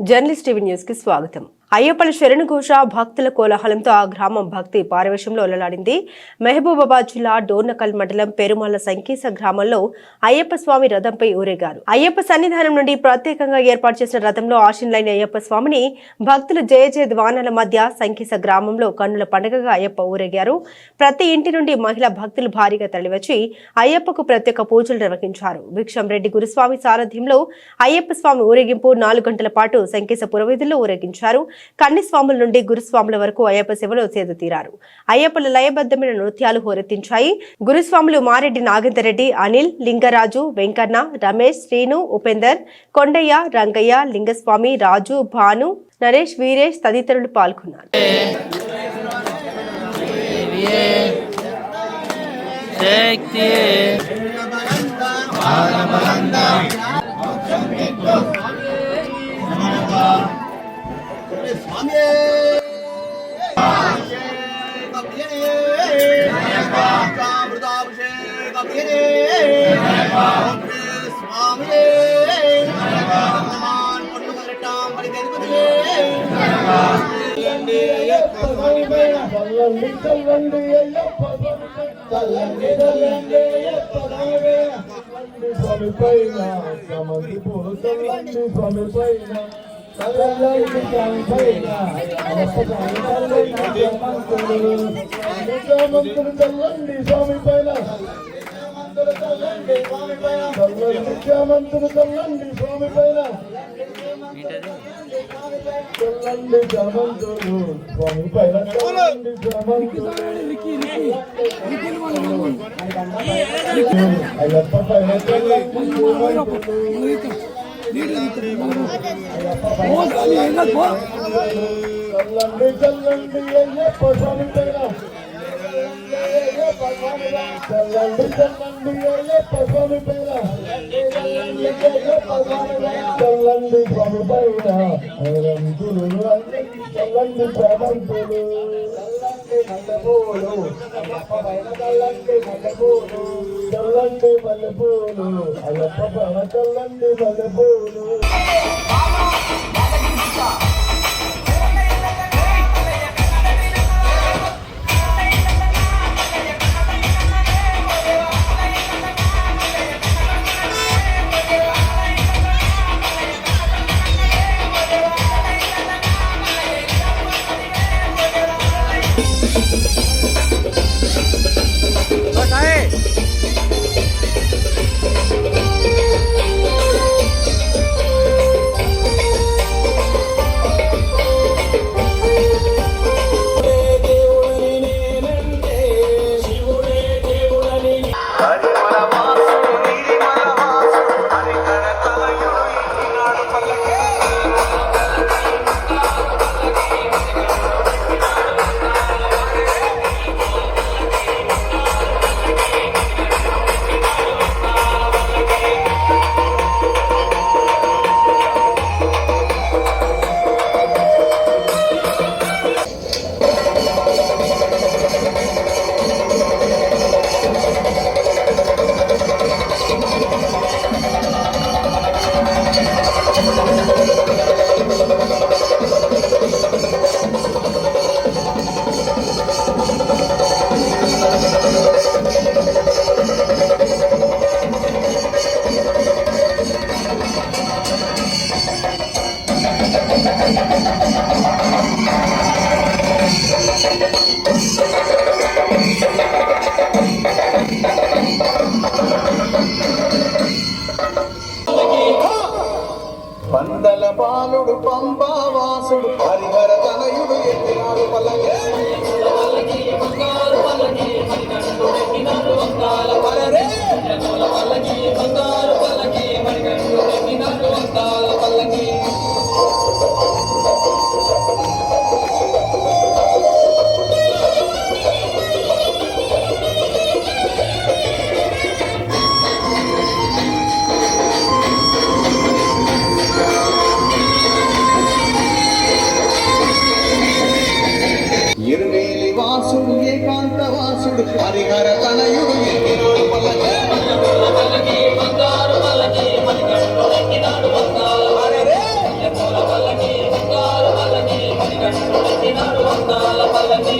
Journalist TV news కి స్వాగతం. అయ్యప్పల శరణు ఘోష భక్తుల కోలాహలంతో ఆ గ్రామం భక్తి పారవశ్యంలో ఒలలాడింది. మహబూబాబాద్ జిల్లా డోర్నకల్ మండలం పెరుమాళ్ల సంకీస గ్రామంలో అయ్యప్ప స్వామి రథంపై ఊరేగారు. అయ్యప్ప సన్నిధానం నుండి ప్రత్యేకంగా ఏర్పాటు చేసిన రథంలో ఆశీనులైన అయ్యప్ప స్వామిని భక్తులు జయ జయ ధ్వానాల మధ్య సంకీస గ్రామంలో కన్నుల పండుగగా అయ్యప్ప ఊరేగారు. ప్రతి ఇంటి నుండి మహిళా భక్తులు భారీగా తరలివచ్చి అయ్యప్పకు ప్రత్యేక పూజలు నిర్వహించారు. భిక్షం రెడ్డి గురుస్వామి సారథ్యంలో అయ్యప్ప స్వామి ఊరేగింపు 4 గంటల పాటు సంకీస పురవీధుల్లో ఊరేగించారు. కన్నిస్వాముల నుండి గురుస్వాముల వరకు అయ్యప్ప సేవలో సేద తీరారు. అయ్యప్పల లయబద్ధమైన నృత్యాలు హోరెత్తించాయి. గురుస్వాములు మారెడ్డి నాగేందర్ రెడ్డి, అనిల్, లింగరాజు, వెంకన్న, రమేష్, శ్రీను, ఉపేందర్, కొండయ్య, రంగయ్య, లింగస్వామి, రాజు, భాను, నరేష్, వీరేష్ తదితరులు పాల్గొన్నారు. పందల బాలుడు పంబావాసుడు హరిహర తనయుడు ఎత్తినాడు పల్లకి బంగారు పల్లకి ఎత్తినాడు వంకాల పల్లరే పల్లకి బంగారు పల్లకి ఎత్తినాడు వంకాల పల్లకి వాసుడు ఏకాంత వాసుడు హరిహర తనయుడు ఎత్తినాడు పల్లకి బంగారు పల్లకి పల్లకి బంగారు పల్లకి మణికంఠుడెక్కినాడు అందాల పల్లకి